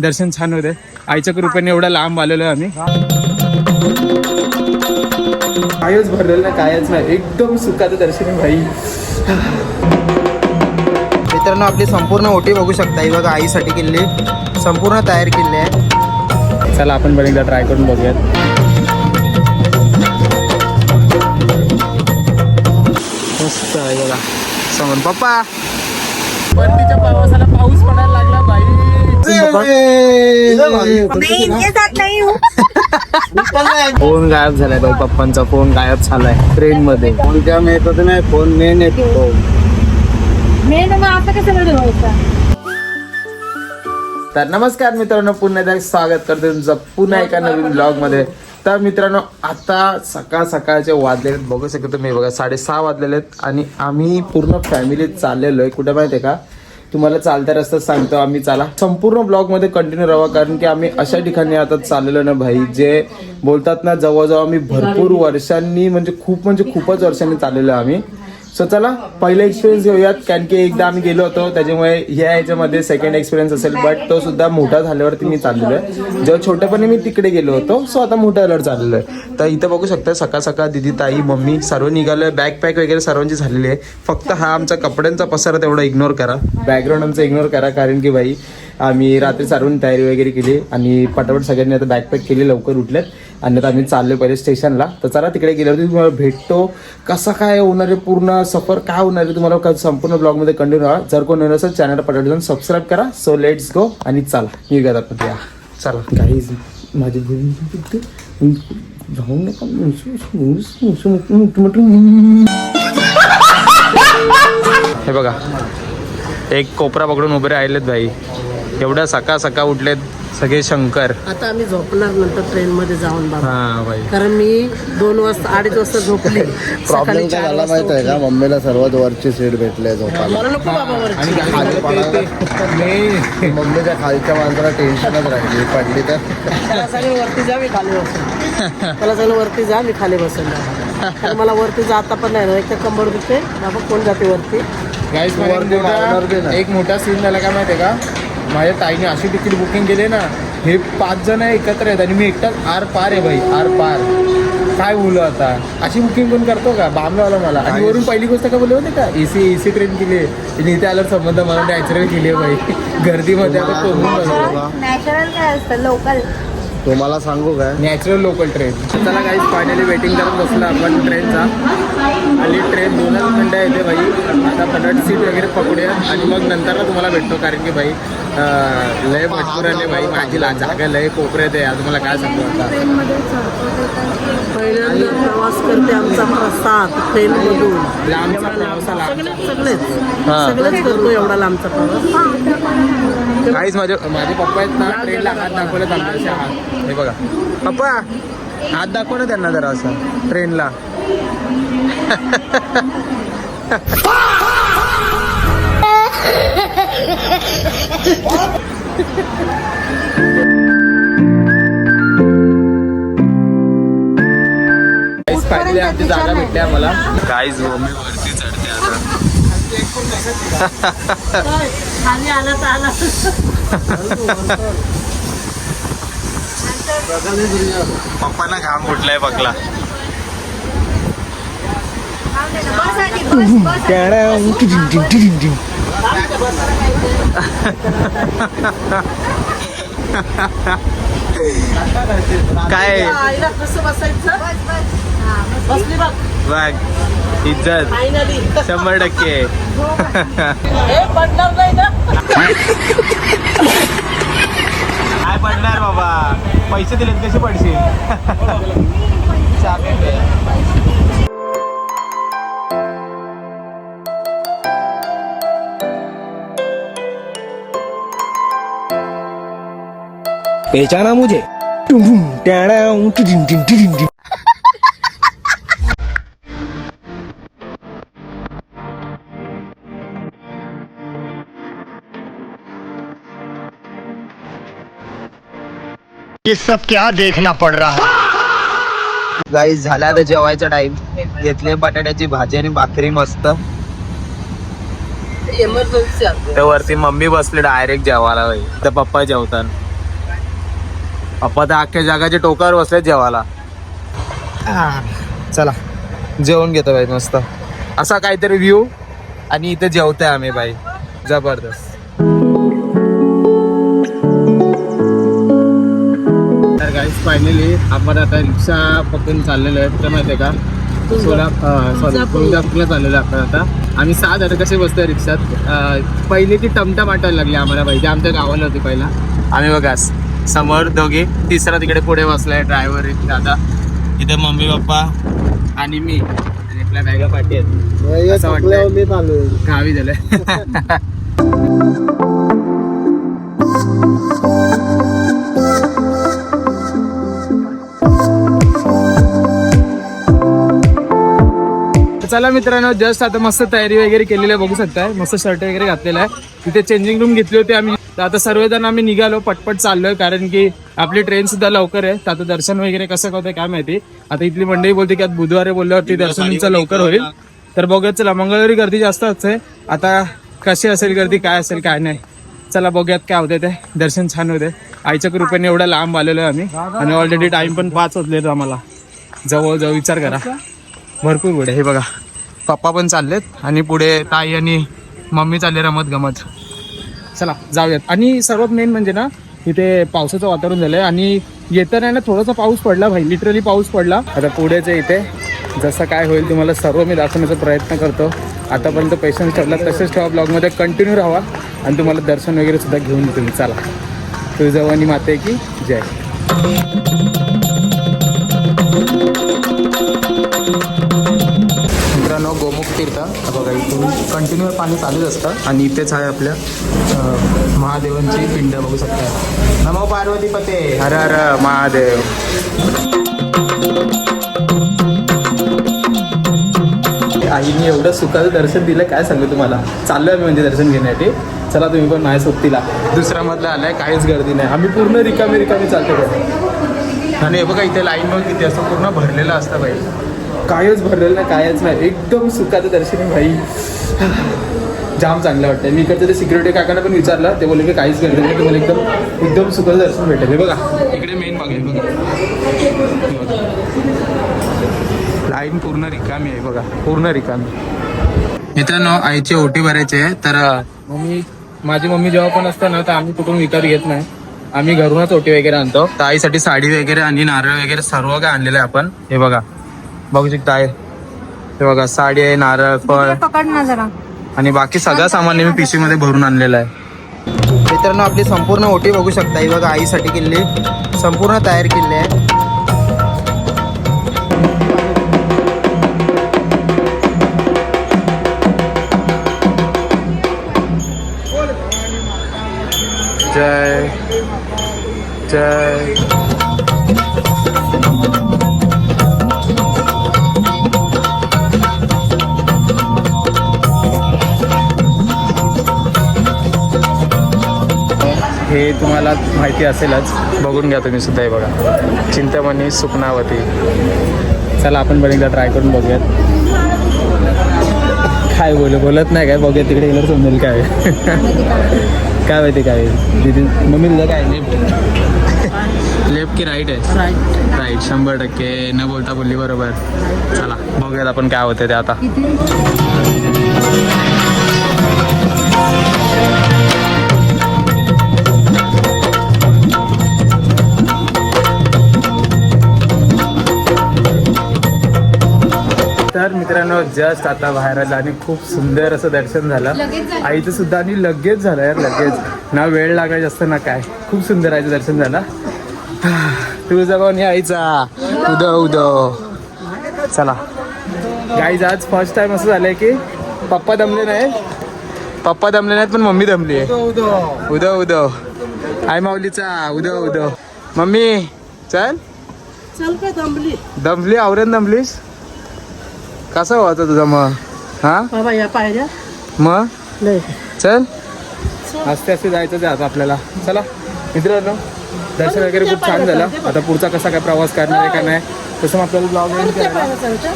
दर्शन छान होते. आईच्या कृपेने एवढा लांब आलेलो आम्ही. कायच भरलेलं नाही, कायच नाही, एकदम सुखाचं दर्शन आहे भाई. मित्रांनो आपली संपूर्ण ओटी बघू शकता. ही बघा आईसाठी केली, संपूर्ण तयार केली आहे. चला आपण पण एकदा ट्राय करून बघूयात. मस्त आहे बघा. समोर पप्पा परतीच्या प्रवासाला पाऊस पडायला लागला भाई. फोन गायब झालाय भाई. पप्पांचा फोन गायब झालाय ट्रेन मध्ये. फोन त्या येत होते नाही, फोन मेन येतो. तर नमस्कार मित्रांनो, पुन्हा एकदा स्वागत करतो तुमचं पुन्हा एका नवीन ब्लॉग मध्ये. तर मित्रांनो आता सकाळचे वाजलेले बघू शकतो तुम्ही. बघा 6:30 वाजलेले आहेत आणि आम्ही पूर्ण फॅमिली चाललेलो आहे. कुठे माहिती आहे का, तुम्हाला चालत्या रस्त्यात सांगतो आम्ही. चला संपूर्ण ब्लॉग मध्ये कंटिन्यू राहा, कारण की आम्ही अशा ठिकाणी आता चाललेलो ना भाई, जे बोलतात ना जवळजवळ आम्ही भरपूर वर्षांनी म्हणजे खूपच वर्षांनी चाललेलो आम्ही. सो चला पहिले एक्सपिरियन्स घेऊयात, कारण की एकदा आम्ही गेलो होतो, त्याच्यामुळे ह्याच्यामध्ये सेकंड एक्सपिरियन्स असेल. बट तो सुद्धा मोठा झाल्यावरती मी चाललेलो आहे. जेव्हा छोट्यापणी मी तिकडे गेलो होतो, सो आता मोठ्या झाल्यावर चाललेलो आहे. तर इथं बघू शकता सकाळ दिदी, ताई, मम्मी सर्व निघालोय. बॅकपॅक वगैरे सर्वांची झालेली आहे. फक्त हा आमचा कपड्यांचा पसारा तेवढा इग्नोर करा, बॅकग्राऊंड आमचा इग्नोर करा, कारण की भाई आम्ही रात्री सर्वांनी तयारी वगैरे केली आणि पटापट सगळ्यांनी आता बॅकपॅक केली, लवकर उठलेत आणि आता आम्ही चाललोय पहिले स्टेशनला. तर चला तिकडे गेल्यावरती तुम्हाला भेटतो कसं काय होणार आहे, पूर्ण सफर काय होणार आहे तुम्हाला संपूर्ण ब्लॉगमध्ये कंटिन्यू राहा. जर कोण नवीन असेल चॅनलला पटापट जाऊन सबस्क्राईब करा. सो लेट्स गो आणि चला निघूयात आपण. या चला काहीच माझी जाऊन नका. हे बघा एक कोपरा पकडून उभे राहिलेत भाई. एवढ्या सकाळ उठलेत सगळे शंकर. आता आम्ही झोपणार नंतर ट्रेन मध्ये जाऊन बाबा. हा भाई, कारण मी 2-2:30 वाजता झोपली. प्रॉब्लेम काय झाला माहिती आहे का, मम्मीला सर्वात वरची सीट भेटले झोपायला. मला नको बाबा वर. मम्मीच्या खालच्या माणसाला टेन्शनच राहिली, पडली तर त्याला सांगेल वरती जा, मी खाली बसेल. त्याला सांगेल वरती जा, मी खाली बसेल. कारण मला वरती जाता पण नाही ना, एक तर कंबर दुखते बाबा. कोण जाते वरती? एक मोठा सीन झाला काय माहितीये का, माझ्या ताईने अशी तिकीट बुकिंग केली ना, हे 5 जण एकत्र आहेत आणि मी एकटाच आर पार आहे भाई, आर पार. काय बोलू आता, अशी बुकिंग कोण करतो का, बामलावला मला. आणि वरून पहिली गोष्ट काय बोलले होते का, एसी ट्रेन केली आहे. इथे आल्यावर संबंध मला नॅचरल केली आहे भाई, गर्दीमध्ये आता कोण. नॅचरल काय असतं, लोकल. तुम्हाला सांगू काय, नॅचरल लोकल ट्रेन. चला काही फायनली वेटिंग करत बसलो आपण ट्रेनचा. आणि ट्रेन 2 मिनटं येते भाई. आता फटाफट सीट वगैरे पकडूया आणि मग नंतरला तुम्हाला भेटतो, कारण की भाई लय मजबुराने भाई माझी जागा लय कोपऱ्यात आहे. तुम्हाला काय सांगू आता, पहिल्यांदा प्रवास करते आमचा प्रसाद ट्रेन मधून. लांबचा प्रवासाला सगळेच करतो एवढा लांबचा प्रवास. काहीच माझे पप्पा आहेत ना, ट्रेनला हात दाखवले थांबायचे हात. हे बघा पप्पा, हात दाखव ना त्यांना जरा असं ट्रेनला. फायनली आमची जागा भेटली आम्हाला. काहीच मी वरती चढते आता. खाली आला तर आला. पप्पांना घाम फुटलाय बघला. काय आईला कसं बसायचं. बसली बघ. बघ इज्जत फायनली 100%. हे पडणार नाही ना. काय पडणार बाबा, पैसे दिलेत कसे पडशील. पहचाना मुझे. ये सब क्या देखना पड़ रहा है. गाईस झाला आता जेवायचा टाइम. घेतले बटाट्याची भाजी आणि भाकरी मस्त. इमर्जन्सी. तर वरती मम्मी बसले डायरेक्ट जेवायला भाई. तर पप्पा जेवतात. पप्पा तर अख्ख्या जगाच्या टोकावर बसले जेवायला. चला जेवण घेतो बाई मस्त असा काहीतरी व्ह्यू आणि इथे जेवतोय आम्ही बाई जबरदस्त. तर गाईस फायनली आपण आता रिक्षा पकडून चाललेलो आहे तर माहिती आहे का तुळजापूरला चाललेलो आपण आता. आम्ही 6 जण कसे बसतोय रिक्षात. पहिली ती टमटम आटायला लागली आम्हाला पाहिजे आमच्या गावाला होती पहिला. आम्ही बघा समोर दोघे तिसरा तिकडे पुढे बसलाय ड्रायव्हर दादा इथे मम्मी पप्पा आणि मी आणि आपल्या बॅगा पाठी आहेत असं वाटतंय मी चालू गावी झालंय. चला मित्रांनो जस्ट आता मस्त तयारी वगैरे केलेली आहे बघू शकताय. मस्त शर्ट वगैरे घातलेला आहे. तिथे चेंजिंग रूम घेतली होती आम्ही. तर आता सर्वजण आम्ही निघालो पटपट चाललोय कारण की आपली ट्रेन सुद्धा लवकर आहे. तर आता दर्शन वगैरे कसं होतंय काय माहिती. आता इथली मंडळी बोलते की आज बुधवारी बोलल्यावरती दर्शन तुमचं लवकर होईल. तर बघूयात चला मंगळवारी गर्दी जास्त असते. आता कशी असेल गर्दी काय असेल काय नाही चला बघूयात काय होते ते. दर्शन छान होते आईच्या कृपेने. एवढा लांब आलेलो आहे आम्ही आणि ऑलरेडी टाइम पण 5 वाजले आम्हाला. जवळ विचार करा भरपूर पुढे. हे बघा पप्पा पण चाललेत आणि पुढे ताई आणि मम्मी चालले रमत गमत. चला जाऊयात. आणि सर्वात मेन म्हणजे ना इथे पावसाचं वातावरण झालंय आणि येताना ना थोडासा पाऊस पडला भाई लिटरली पाऊस पडला. आता पुढेच इथे जसं काय होईल तुम्हाला सर्व मी दाखवण्याचा प्रयत्न करतो. आतापर्यंत पेशन्स ठेवला तसेच ठेवा ब्लॉगमध्ये कंटिन्यू राहा आणि तुम्हाला दर्शन वगैरे सुद्धा घेऊन येतो मी. चला तुळजाभवानी माते की जय. मित्रांनो गोमुख तीर्थ बघा इथून कंटिन्यू पाणी चालूच असतं आणि इथेच आहे आपल्या महादेवांची पिंड बघू शकता. नमो पार्वती पते हर हर महादेव. आईने एवढं सुखाचं दर्शन दिलं काय सांगू तुम्हाला. चाललोय आम्ही म्हणजे दर्शन घेण्यासाठी. चला तुम्ही पण माझ्या सोबतीला. दुसरा मधला आलाय काहीच गर्दी नाही. आम्ही पूर्ण रिकामी चालतो आणि हे बघा इथे लाईन मग किती असतं पूर्ण भरलेलं असतं बाई. कायच भरलेलं नाही कायच नाही एकदम सुखाचं दर्शन आहे भाई. जाम चांगलं वाटतं. मी इकडचं ते सिक्युरिटी काकांना पण विचारलं ते बोलले की काहीच गर्दी नाही तुम्हाला एकदम सुखाचं दर्शन भेटेल. हे बघा इकडे मेन बघा लाईन पूर्ण रिकामी आहे बघा पूर्ण रिकामी. मित्रांनो आईची ओटी भरायची आहे तर माझी मम्मी जेव्हा पण असतं ना तर आम्ही कुठून विकत घेत नाही. आम्ही घरूनच ओटी वगैरे आणतो. तर आईसाठी साडी वगैरे आणि नारळ वगैरे सर्व काय आणलेलं आहे आपण. हे बघा बघू शकता आहे हे बघा साडी आहे नारळ फळ पकड ना जरा आणि बाकी सगळं सामान मी पिशवीमध्ये भरून आणलेलं आहे. मित्रांनो आपली संपूर्ण ओटी बघू शकता. ही बघा आईसाठी केली संपूर्ण तयार केली आहे. जय जय. हे तुम्हाला माहिती असेलच बघून घ्या तुम्ही सुद्धा. हे बघा चिंतामणी सुकनावती. चला आपण पण एकदा ट्राय करून बघूयात. काय बोलत नाही काय बघूया तिकडे गेल्यावर समजेल काय काय माहिती काय. दीदी मम्मी तुझं काय लेफ्ट की राईट आहे. राईट 100% न बोलता बोलली बरोबर. चला बघूयात आपण काय होतं ते आता. तर मित्रांनो जस्ट आता बाहेर आलं आणि खूप सुंदर असं दर्शन झालं आईचं सुद्धा आणि लगेच झालं यार लगेच. ना वेळ लागायचं जास्त ना काय. खूप सुंदर आईचं दर्शन झालं. तुळजाभवानी आईचा उदो. चला गाईज आज फर्स्ट टाइम असं झालंय की पप्पा दमले नाहीत पण मम्मी दमली आहे. उदो आई माऊलीचा उदो. मम्मी चल काय दमली आवरण दमलीस. कसं होतं तुझं मग हा बाबा या पायऱ्या मग नाही चल आस्ते जायचं आता आपल्याला. चला मित्रांनो दर्शन वगैरे खूप छान झालं. आता पुढचा कसा काय प्रवास करणार आहे का नाही तसं मग आपल्याला ब्लॉग करायला.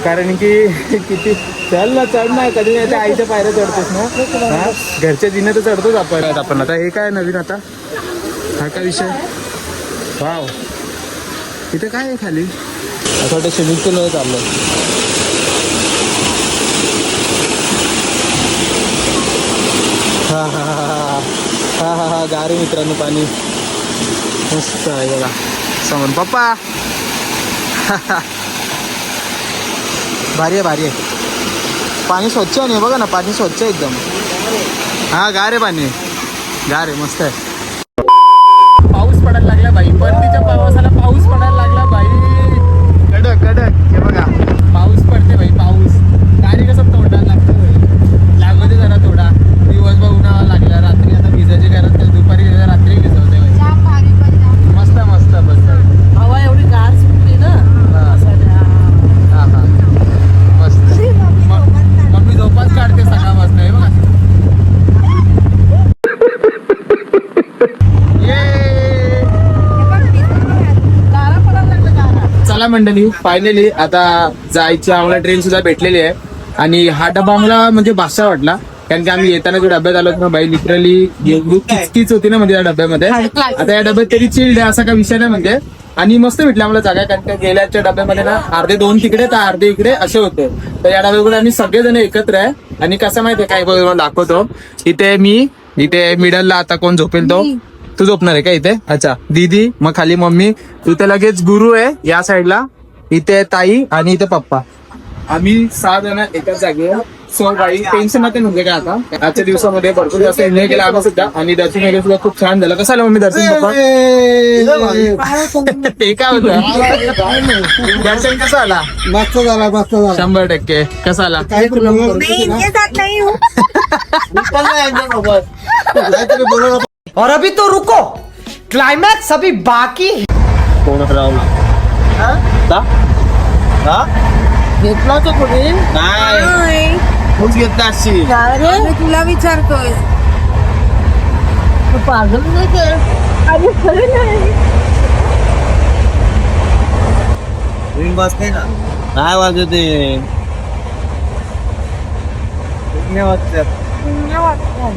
कारण की किती चल ना चढ नाही कधी नाही आईच्या पायऱ्या चढतोस ना. हा घरच्या जिने तर चढतोच आपण. आता हे काय नवीन आता हा काय विषय वाव, इथे काय आहे खाली? असं वाटतं स्विमिंग पूल मध्ये चाललंय. हा हा हा हा हा हा गारे मित्रांनो, पाणी मस्त आहे बघा समोर. पप्पा भारी आहे, भारी आहे. पाणी स्वच्छ आहे बघा ना, पाणी स्वच्छ आहे एकदम. हा गारे पाणी, गारे मस्त आहे. पाऊस पडायला लागला बाई, परतीच्या पावसाला पाऊस पडायला लागला बाई. कडक कडक हे बघा, पाऊस पडते बाई, पाऊस. गाडी कसं तोंडाला लागतं बाई, लागू दे जरा थोडा. दिवसभर उन्हाळा लागला, रात्री आता भिजायची गरज नाही, दुपारी रात्री भिजवते बाई. मस्त मस्त मस्त. हवा एवढी गार सुटली ना. हा हा मस्त. मम्मी झोपाच काढते सकाळपासून हे बघा. चला मंडळी, फायनली आता जायची आम्हाला ट्रेन सुद्धा भेटलेली आहे. आणि हा डबा आम्हाला म्हणजे भाषा वाटला, कारण की आम्ही येताना जो डब्यात आलो ना बाई, लिटरली किचकीच होती ना म्हणजे या डब्यामध्ये. आता या डब्यात तरी चिल्ड आहे असा काही विषय नाही म्हणजे. आणि मस्त भेटला आम्हाला जागा, कारण की गेल्याच्या डब्यामध्ये ना अर्धे 2 तिकडे तर अर्धे इकडे असे होते. तर या डब्याकडे आम्ही सगळेजण एकत्र आहे. आणि कसं माहितीये काय, बघ दाखवतो. इथे मी, इथे मिडलला आता कोण झोपेल तो, तू झोपणार आहे का इथे? अच्छा, दीदी, मग खाली मम्मी, इथे लगेच गुरु आहे या साईडला, इथे ताई आणि इथे पप्पा. आम्ही 6 जण एकाच जागी आहे. सो काही टेन्शन नाही म्हणजे काय. आता आजच्या दिवसामध्ये भरपूर जास्त एन्जॉय केला आम्ही सुद्धा. आणि दर्शन वगैरे सुद्धा खूप छान झालं. कसं आलं मम्मी दर्शन पप्पा? ते काय होतं दर्शन कसं आला? मस्त झाला, मस्त झाला. 100% कसा आला? काही प्रॉब्लेम और अभी तो रुको, क्लाइमैक्स अभी बाकी है. कोण घेतला तो कोणी? नाही तूच घेतला अशी. तुला विचारतोय. पागल नाही ते. अरे खरं नाही. रिंग वाजते ना? नाही वाजते.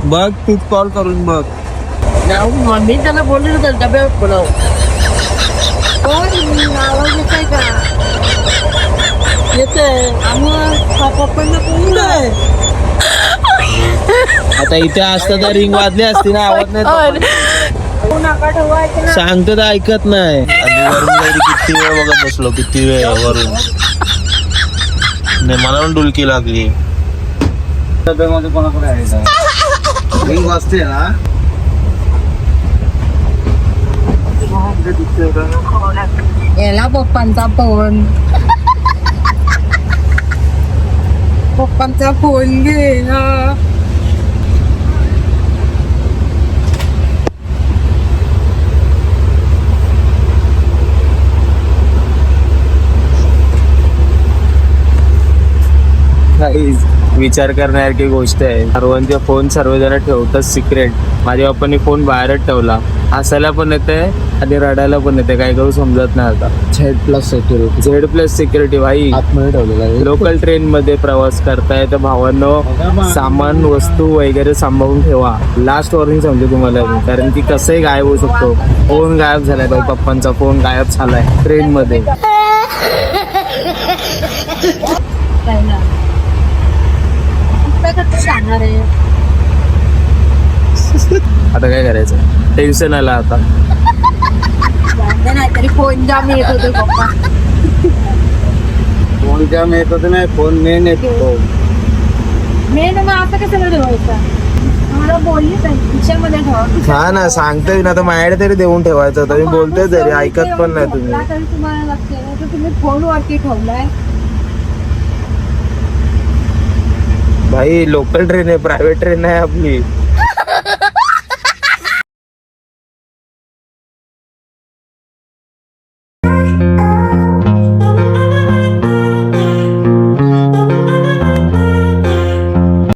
बघ तूच कॉल करून बघ. मी त्याला बोलले होतं डब्यावर बोलाव. आवाज येतोय का? येते पप्पांना बोलू आता इथे असतं तर रिंग वाजली असती ना, आवाज नाही. नका ठेवायचं ना. सांगतो तर ऐकत नाही. किती वेळ बघत बसलो, किती वेळ वरून. नाही मला पण डुलकी लागली. डब्यामध्ये कोणाकडे आहे रिंग वाजते ना. याला पप्पांचा फोन. पप्पांचा फोन घे ना. विचार करण्यासारखी गोष्ट आहे. सर्वांचे फोन सर्वजण ठेवतात सिक्रेट. माझ्या पप्पांनी फोन बाहेरच ठेवला. हसायला पण येते आणि रडायला पण येते, काय करू समजत नाही आता. Z+ सिक्युरिटी भाई आतमध्ये ठेवलेला. लोकल ट्रेन मध्ये प्रवास करताय तर भावांनो, सामान वस्तू वगैरे सांभाळून ठेवा. लास्ट वॉर्निंग सांगतो तुम्हाला मी, कारण की कसंही गायब होऊ शकतो. फोन गायब झालाय भाई, पप्पांचा फोन गायब झालाय ट्रेन मध्ये. सांगणार आहे. आता काय करायचं, टेन्शन आलं आता. नाहीतरी फोन जाम येत होते पप्पा. फोन जाम येत होते नाही, फोन मेन येतो. मेन मग असं कसं ठेवायचं? मला बोलली खिशामध्ये ठेवा. हा ना, सांगतोय ना तर माझ्याकडे तरी देऊन ठेवायचं होतं. मी बोलतोय तरी ऐकत पण नाही तुम्ही. तरी तुम्हाला लक्ष नाही तर तुम्ही फोनवरती ठेवलाय. भाई लोकल ट्रेन आहे, प्रायव्हेट ट्रेन आहे आपली.